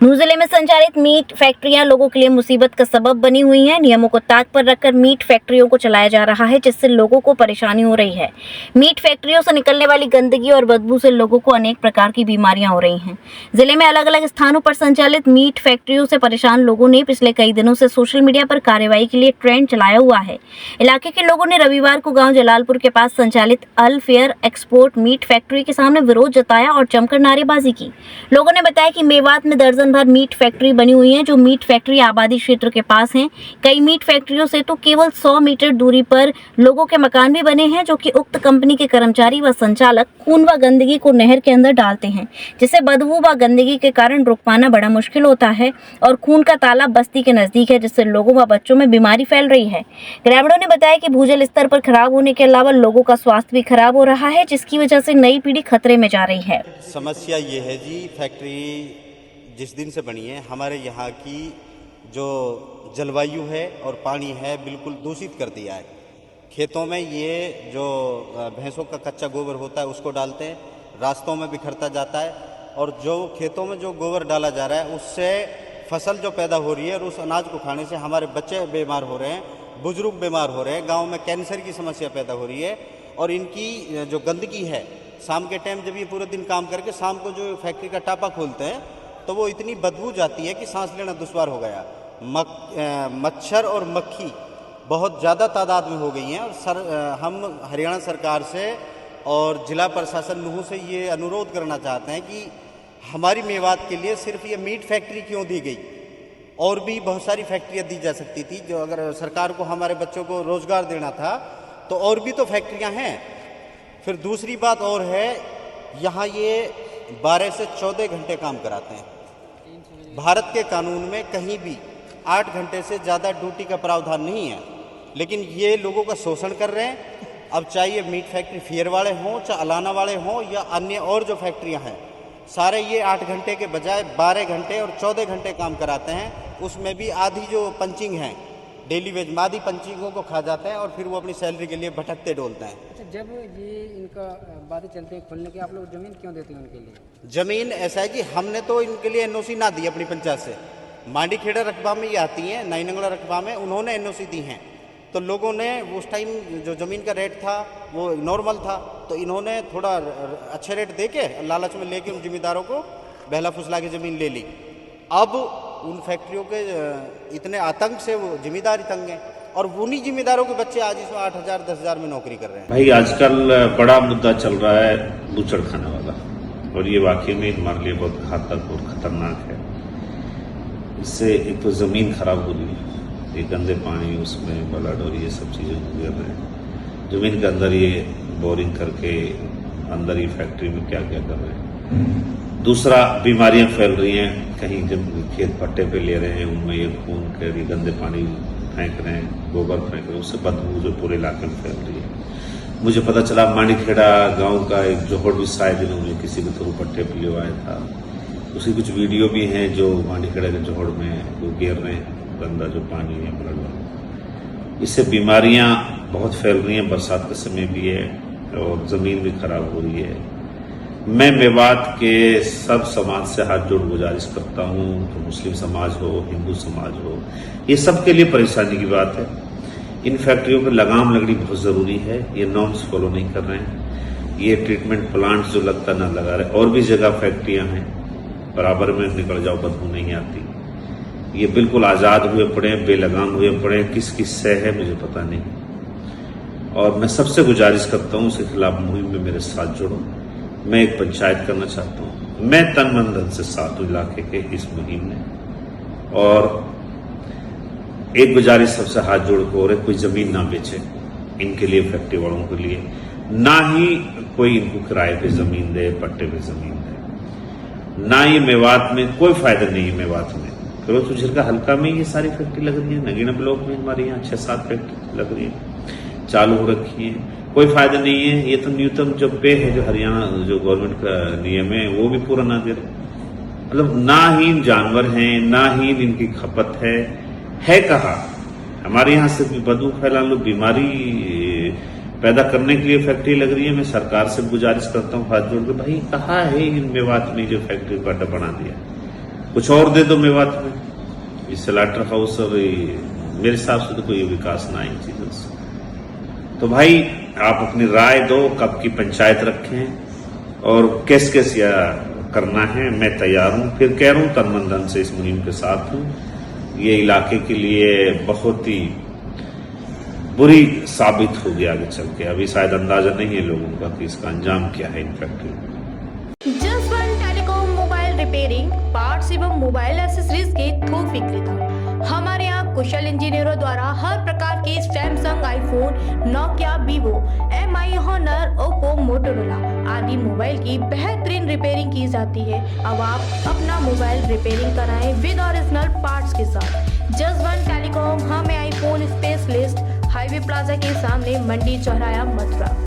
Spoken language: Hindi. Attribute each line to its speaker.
Speaker 1: नूह जिले में संचालित मीट फैक्ट्रियां लोगों के लिए मुसीबत का सबब बनी हुई हैं। नियमों को ताक पर रखकर मीट फैक्ट्रियों को चलाया जा रहा है, जिससे लोगों को परेशानी हो रही है। मीट फैक्ट्रियों से निकलने वाली गंदगी और बदबू से लोगों को अनेक प्रकार की बीमारियां हो रही हैं। जिले में अलग अलग स्थानों पर संचालित मीट फैक्ट्रियों से परेशान लोगों ने पिछले कई दिनों से सोशल मीडिया पर कार्रवाई के लिए ट्रेंड चलाया हुआ है। इलाके के लोगों ने रविवार को गाँव जलालपुर के पास संचालित अल फेयर एक्सपोर्ट मीट फैक्ट्री के सामने विरोध जताया और जमकर नारेबाजी की। लोगों ने बताया कि मेवात में दर्जन भर मीट फैक्ट्री बनी हुई है, जो मीट फैक्ट्री आबादी क्षेत्र के पास हैं। कई मीट फैक्ट्रियों से तो केवल 100 मीटर दूरी पर लोगों के मकान भी बने हैं, जो कि उक्त कंपनी के कर्मचारी व संचालक खून व गंदगी को नहर के अंदर डालते हैं, जिससे बदबू व गंदगी के कारण रुक पाना बड़ा मुश्किल होता है और खून का तालाब बस्ती के नजदीक है, जिससे लोगों व बच्चों में बीमारी फैल रही है। ग्रामीणों ने बताया कि भूजल स्तर पर खराब होने के अलावा लोगों का स्वास्थ्य भी खराब हो रहा है, जिसकी वजह से नई पीढ़ी खतरे में जा रही है।
Speaker 2: समस्या ये है जी, फैक्ट्री जिस दिन से बनी है हमारे यहाँ की जो जलवायु है और पानी है बिल्कुल दूषित कर दिया है। खेतों में ये जो भैंसों का कच्चा गोबर होता है उसको डालते हैं, रास्तों में बिखरता जाता है और जो खेतों में जो गोबर डाला जा रहा है उससे फसल जो पैदा हो रही है और उस अनाज को खाने से हमारे बच्चे बीमार हो रहे हैं, बुजुर्ग बीमार हो रहे हैं, गाँव में कैंसर की समस्या पैदा हो रही है। और इनकी जो गंदगी है, शाम के टाइम जब ये पूरे दिन काम करके शाम को जो फैक्ट्री का टापा खोलते हैं तो वो इतनी बदबू जाती है कि सांस लेना दुश्वार हो गया। मच्छर और मक्खी बहुत ज़्यादा तादाद में हो गई हैं और हम हरियाणा सरकार से और जिला प्रशासन नूह से ये अनुरोध करना चाहते हैं कि हमारी मेवात के लिए सिर्फ ये मीट फैक्ट्री क्यों दी गई, और भी बहुत सारी फैक्ट्रियाँ दी जा सकती थी। जो अगर सरकार को हमारे बच्चों को रोज़गार देना था तो और भी तो फैक्ट्रियाँ हैं। फिर दूसरी बात और है, यहाँ ये 12 से 14 घंटे काम कराते हैं। भारत के कानून में कहीं भी 8 घंटे से ज़्यादा ड्यूटी का प्रावधान नहीं है, लेकिन ये लोगों का शोषण कर रहे हैं। अब चाहे मीट फैक्ट्री फेयर वाले हों, चाहे अलाना वाले हों या अन्य और जो फैक्ट्रियां हैं, सारे ये 8 घंटे के बजाय 12 घंटे और 14 घंटे काम कराते हैं। उसमें भी आधी जो पंचिंग है डेली वेज में आधी पंचिंगों को खा जाते हैं और फिर वो अपनी सैलरी के लिए भटकते डोलते हैं।
Speaker 3: अच्छा, जब ये इनका बातें चलते हैं खुलने के, आप लोग ज़मीन क्यों देते हैं उनके लिए?
Speaker 2: ज़मीन ऐसा है कि हमने तो इनके लिए एनओसी ना दी अपनी पंचायत से। मांडीखेड़ा रकबा में ये आती हैं, नाइनंगला रकबा में उन्होंने एनओसी दी हैं, तो लोगों ने उस टाइम जो ज़मीन का रेट था वो नॉर्मल था, तो इन्होंने थोड़ा अच्छे रेट दे के लालच में लेके उन ज़मींदारों को बहला फुसला के ज़मीन ले ली। अब उन फैक्ट्रियों के इतने आतंक से वो जिम्मेदारी तंग हैं और उन्हीं जिम्मेदारों के बच्चे आज इसमें 8,000 10,000 में नौकरी कर रहे हैं।
Speaker 4: भाई आजकल बड़ा मुद्दा चल रहा है बूचड़ खाने वाला, और ये वाकई में हमारे लिए बहुत घातक और खतरनाक है। इससे एक तो ज़मीन खराब हो रही है, ये गंदे पानी उसमें ब्लड और ये सब चीज़ें गिर रहे हैं। ज़मीन के अंदर ये बोरिंग करके अंदर ही फैक्ट्री में क्या क्या कर रहे हैं। दूसरा, बीमारियां फैल रही हैं, कहीं जब खेत पट्टे पे ले रहे हैं उनमें ये खून के गंदे पानी फेंक रहे हैं, गोबर फेंक रहे हैं, उससे बदबू जो पूरे इलाके में फैल रही है। मुझे पता चला मांडीखेड़ा गांव का एक जोहड़ भी शायद इन्होंने किसी के थ्रू पट्टे पे लिवाया था। उसकी कुछ वीडियो भी हैं जो मांडीखेड़ा के जोहड़ में वो गिर रहे हैं गंदा जो पानी है ब्लड वाला। इससे बीमारियां बहुत फैल रही हैं, बरसात का समय भी है और ज़मीन भी खराब हो रही है। मैं मेवात के सब समाज से हाथ जोड़ गुजारिश करता हूँ, तो मुस्लिम समाज हो, हिंदू समाज हो, ये सब के लिए परेशानी की बात है। इन फैक्ट्रियों पर लगाम लगनी बहुत ज़रूरी है। ये नॉर्म्स फॉलो नहीं कर रहे हैं, ये ट्रीटमेंट प्लांट जो लगता ना लगा रहे। और भी जगह फैक्ट्रियाँ हैं, बराबर में निकल जाओ बदबू नहीं आती। ये बिल्कुल आज़ाद हुए पड़े, बेलगाम हुए पड़े, किस किस से है मुझे पता नहीं। और मैं सबसे गुजारिश करता हूँ उसके खिलाफ मुहिम में मेरे साथ जुड़ो। मैं एक पंचायत करना चाहता हूँ, मैं तन मन धन से साथ हूँ इलाके के इस मुहिम में। और एक गुजारिश सबसे हाथ जोड़ को और कोई ज़मीन ना बेचे इनके लिए, फैक्ट्री वालों के लिए, ना ही कोई इनको किराए पे ज़मीन दे, पट्टे पे ज़मीन दे, ना ही मेवात में कोई फायदा नहीं है। मेवात में फिरोजपुर झिरका हल्का में ये सारी फैक्ट्री लग रही है, नगीना ब्लॉक में हमारे यहाँ 6-7 फैक्ट्री लग रही है, चालू हो रखी है, कोई फायदा नहीं है। ये तो न्यूनतम जो पे है जो हरियाणा जो गवर्नमेंट का नियम है वो भी पूरा ना दे रहे। मतलब ना ही जानवर हैं, ना ही इनकी खपत है कहाँ। हमारे यहाँ से बदबू फैला लो, बीमारी पैदा करने के लिए फैक्ट्री लग रही है। मैं सरकार से गुजारिश करता हूँ हाथ जोड़ के, भाई कहाँ है इन मेवात में जो फैक्ट्री का अड्डा बना दिया। कुछ और दे दो मेवात में, ये स्लाटर हाउस और मेरे हिसाब से तो कोई विकास ना इन चीजों से। तो भाई आप अपनी राय दो, कब की पंचायत रखें और कैसे कैसे करना है, मैं तैयार हूं। फिर कह रहा हूं तन मन धन से इस मुहिम के साथ हूं। ये इलाके के लिए बहुत ही बुरी साबित होगी आगे चल के। अभी शायद अंदाजा नहीं है लोगों का कि इसका अंजाम क्या है in factory.
Speaker 5: Jaswant telecom mobile repairing, parts एवं मोबाइल एक्सेसरीज के थोक विक्रेता। हमारे यहाँ कुशल इंजीनियरों द्वारा हर प्रकार के Samsung, iPhone, Nokia, Vivo, MI, Honor, Oppo, Motorola आदि मोबाइल की बेहतरीन रिपेयरिंग की जाती है। अब आप अपना मोबाइल रिपेयरिंग कराएं विद ओरिजिनल पार्ट्स के साथ। जसवंत टेलीकॉम, हमें आईफोन स्पेशलिस्ट, हाईवे प्लाजा के सामने, मंडी चौराया, मथुरा।